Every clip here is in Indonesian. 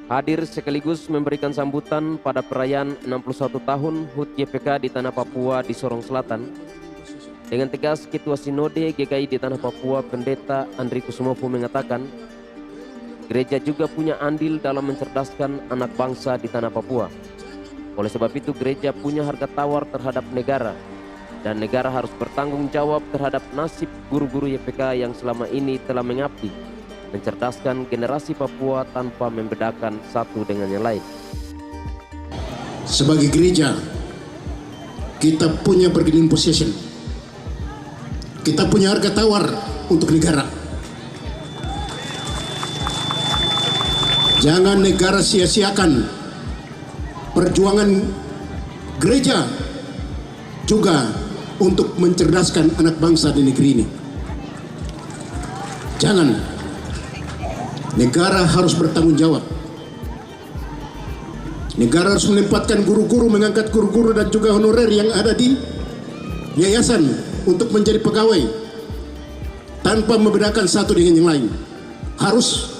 hadir sekaligus memberikan sambutan pada perayaan 61 tahun HUT YPK di Tanah Papua di Sorong Selatan. Dengan tegas, Ketua Sinode GKI di Tanah Papua, Pendeta Andri Kusumopo mengatakan, gereja juga punya andil dalam mencerdaskan anak bangsa di Tanah Papua. Oleh sebab itu, gereja punya harga tawar terhadap negara, dan negara harus bertanggung jawab terhadap nasib guru-guru YPK yang selama ini telah mengabdi, mencerdaskan generasi Papua tanpa membedakan satu dengan yang lain. Sebagai gereja, kita punya bargaining position. Kita punya harga tawar untuk negara. Jangan negara sia-siakan perjuangan gereja juga untuk mencerdaskan anak bangsa di negeri ini. Jangan. Negara harus bertanggung jawab. Negara harus menempatkan guru-guru, mengangkat guru-guru dan juga honorer yang ada di yayasan untuk menjadi pegawai tanpa membedakan satu dengan yang lain. Harus.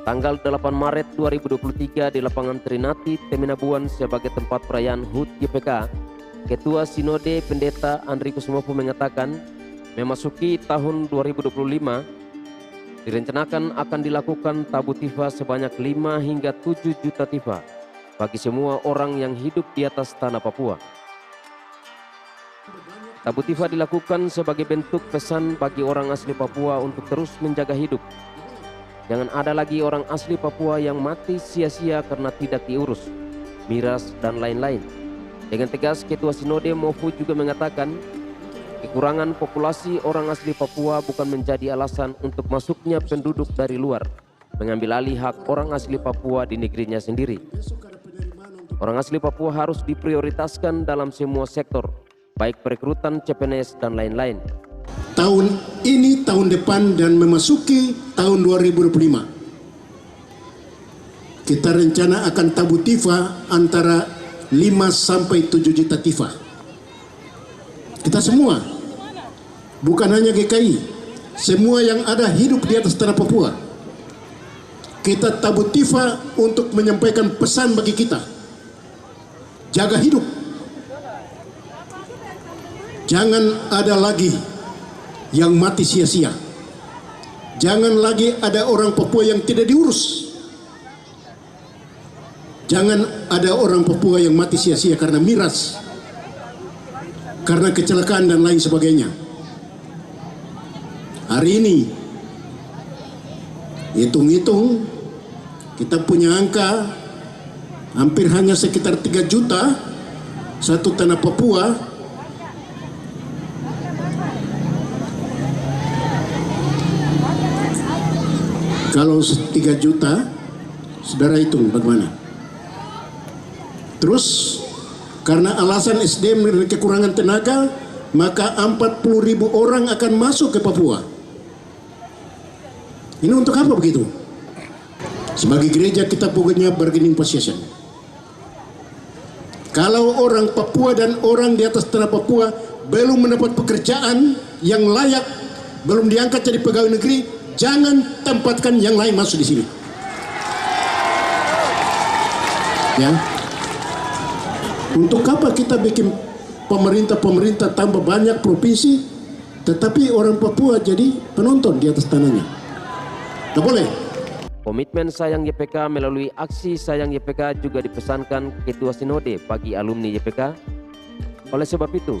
Tanggal 8 Maret 2023 di lapangan Trinati, Temenabuan sebagai tempat perayaan HUT YPK, Ketua Sinode Pendeta Andri Kusumopo mengatakan, memasuki tahun 2025, direncanakan akan dilakukan tabu tifa sebanyak 5 hingga 7 juta tifa bagi semua orang yang hidup di atas tanah Papua. Tabu tifa dilakukan sebagai bentuk pesan bagi orang asli Papua untuk terus menjaga hidup. Jangan ada lagi orang asli Papua yang mati sia-sia karena tidak diurus, miras, dan lain-lain. Dengan tegas, Ketua Sinode Mofu juga mengatakan, kekurangan populasi orang asli Papua bukan menjadi alasan untuk masuknya penduduk dari luar, mengambil alih hak orang asli Papua di negerinya sendiri. Orang asli Papua harus diprioritaskan dalam semua sektor, baik perekrutan, CPNS, dan lain-lain. Tahun ini, tahun depan, dan memasuki tahun 2025, kita rencana akan tabu tifa antara 5 sampai 7 juta tifa. Kita semua, bukan hanya GKI, semua yang ada hidup di atas tanah Papua, kita tabu tifa untuk menyampaikan pesan bagi kita. Jaga hidup. Jangan ada lagi yang mati sia-sia. Jangan lagi ada orang Papua yang tidak diurus. Jangan ada orang Papua yang mati sia-sia karena miras, karena kecelakaan dan lain sebagainya. Hari ini, hitung-hitung, kita punya angka hampir hanya sekitar 3 juta satu tanah Papua. Kalau 3 juta, saudara hitung bagaimana? Terus, karena alasan SDM dan kekurangan tenaga, maka 40.000 orang akan masuk ke Papua. Ini untuk apa begitu? Sebagai gereja kita punya bargaining position. Kalau orang Papua dan orang di atas tanah Papua belum mendapat pekerjaan yang layak, belum diangkat jadi pegawai negeri, jangan tempatkan yang lain masuk di sini. Ya. Untuk apa kita bikin pemerintah tambah banyak provinsi, tetapi orang Papua jadi penonton di atas tanahnya? Tidak boleh. Komitmen Sayang YPK melalui aksi Sayang YPK juga dipesankan Ketua Sinode bagi alumni YPK. Oleh sebab itu,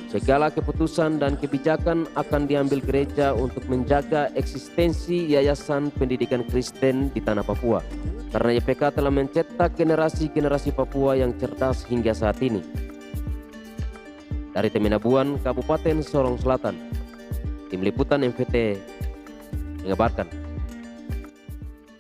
segala keputusan dan kebijakan akan diambil gereja untuk menjaga eksistensi Yayasan Pendidikan Kristen di Tanah Papua. Karena YPK telah mencetak generasi-generasi Papua yang cerdas hingga saat ini. Dari Temenabuan, Kabupaten Sorong Selatan, Tim Liputan MVT mengabarkan.